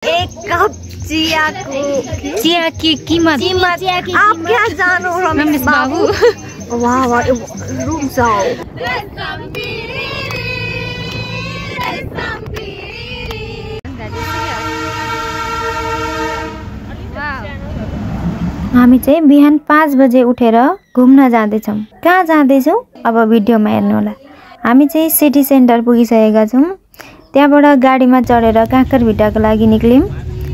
एक कप चिया की कीमत आप क्या जानो रमेश बाबू। वाह वाह रुक जाओ। हामी चाहिँ बिहान 5 बजे उठेर घुम्न जाँदैछौँ। कहाँ जाँदैछौँ अब भिडियोमा हेर्नु होला। हामी चाहिँ सिटी सेन्टर पुगिसकेका छौँ। त्यहाँबाट गाडीमा चढेर काँकरभिट्टाको लागि निक्ल्यौँ।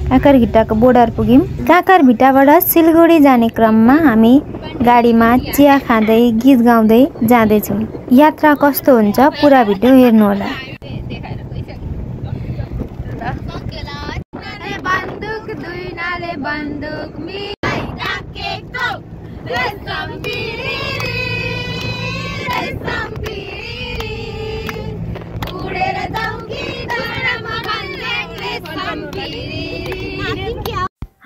काँकरभिट्टाको बोर्डर पुग्यौँ। काँकरभिट्टाबाट सिलगढी जाने क्रममा हामी गाडीमा चिया खाँदै गीत गाउँदै जाँदैछौँ। यात्रा कस्तो हुन्छ पुरा भिडियो हेर्नु होला।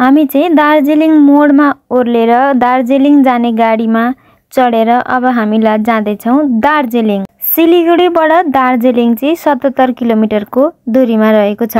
हामी चाहिँ दार्जिलिङ मोडमा ओर्लेर दार्जिलिङ जाने गाडीमा चढेर अब हामीलाई जाँदैछौँ दार्जिलिङ। सिलिगुडीबाट दार्जिलिङ चाहिँ 77 किलोमिटरको दूरीमा रहेको छ।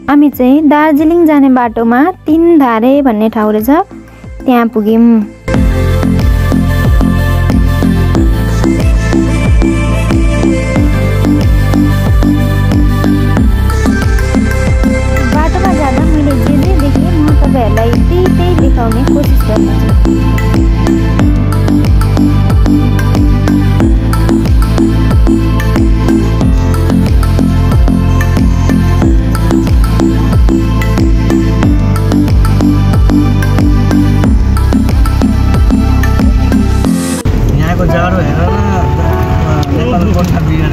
हामी चाहिँ दार्जिलिङ जाने बाटोमा 3 धारे भन्ने ठाउँ रहेछ, त्यहाँ पुग्यौँ। बाटोमा जाँदा मैले जे देखेँ म तपाईहरुलाई त्यही देखाउने कोसिस गर्छु। नेपालको Gorkha Bihar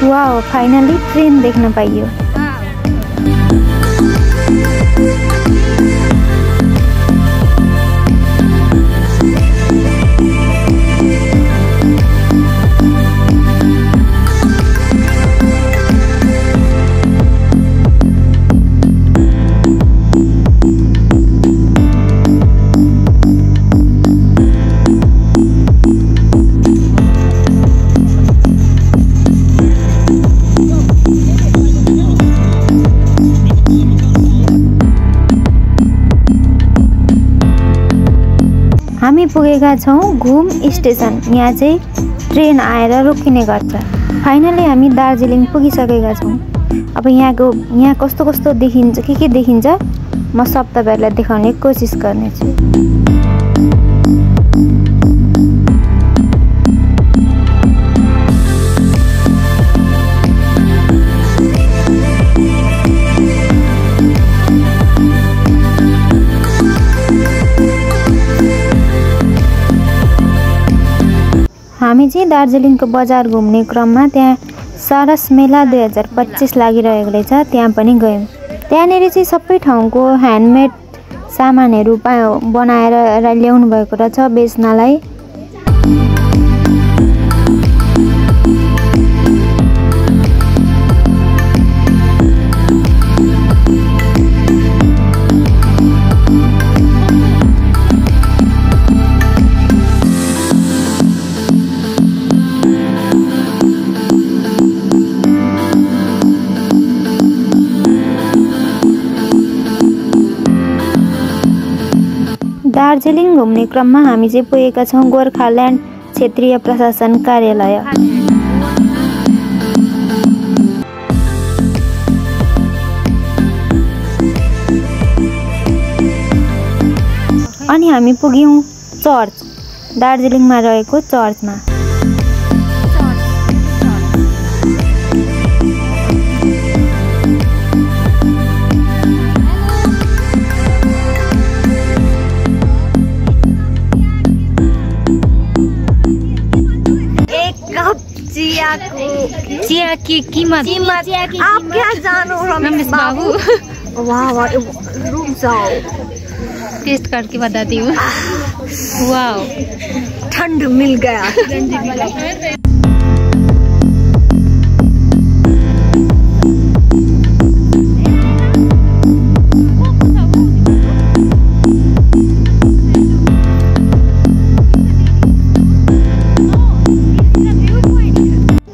wow finally train देख्न पाइयो। हामी पुगेका छौँ घुम स्टेसन। यहाँ चाहिँ ट्रेन आएर रोकिने गर्छ। फाइनली हामी दार्जिलिङ पुगिसकेका छौँ। अब यहाँ कस्तो देखिन्छ के देखिन्छ म सब तपाईहरुलाई देखाउने कोसिस गर्नेछु। हामी चाहिँ दार्जिलिङको बजार घुम्ने क्रममा त्यहाँ सरस मेला 2025 लागिरहेको रहेछ, त्यहाँ पनि गयौँ। त्यहाँनिर चाहिँ सबै ठाउँको ह्यान्डमेड सामानहरू बनाएर ल्याउनु भएको रहेछ बेच्नलाई। दार्जिलिङ घुम्ने क्रममा हामी चाहिँ पुगेका छौँ गोर्खाल्यान्ड क्षेत्रीय प्रशासन कार्यालय। अनि हामी पुग्यौँ चर्च, दार्जिलिङमा रहेको चर्चमा। चिया की कीमत आप क्या जानो रमेश बाबू। वाह वाह, रुक जाओ, टेस्ट करके बताती हूँ। वाह, ठंड मिल गया।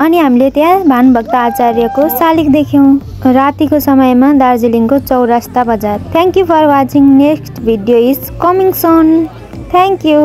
अनि हामीले त्यहाँ भानुभक्त आचार्यको शालिग देख्यौँ। रातिको समयमा दार्जिलिङको चौरास्ता बजार। Thank you for watching. Next video is coming soon. Thank you.